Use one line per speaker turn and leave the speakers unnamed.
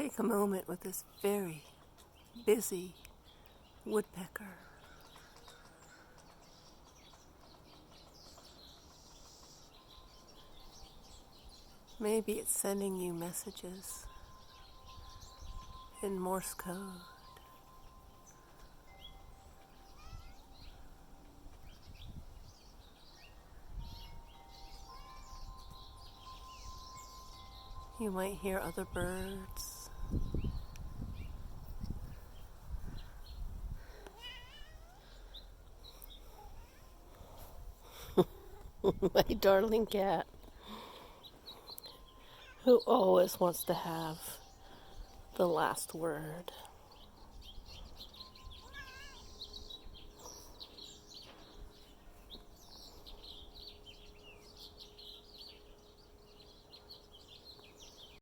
take a moment with this very busy woodpecker. Maybe it's sending you messages in Morse code. You might hear other birds. My darling cat, who always wants to have the last word.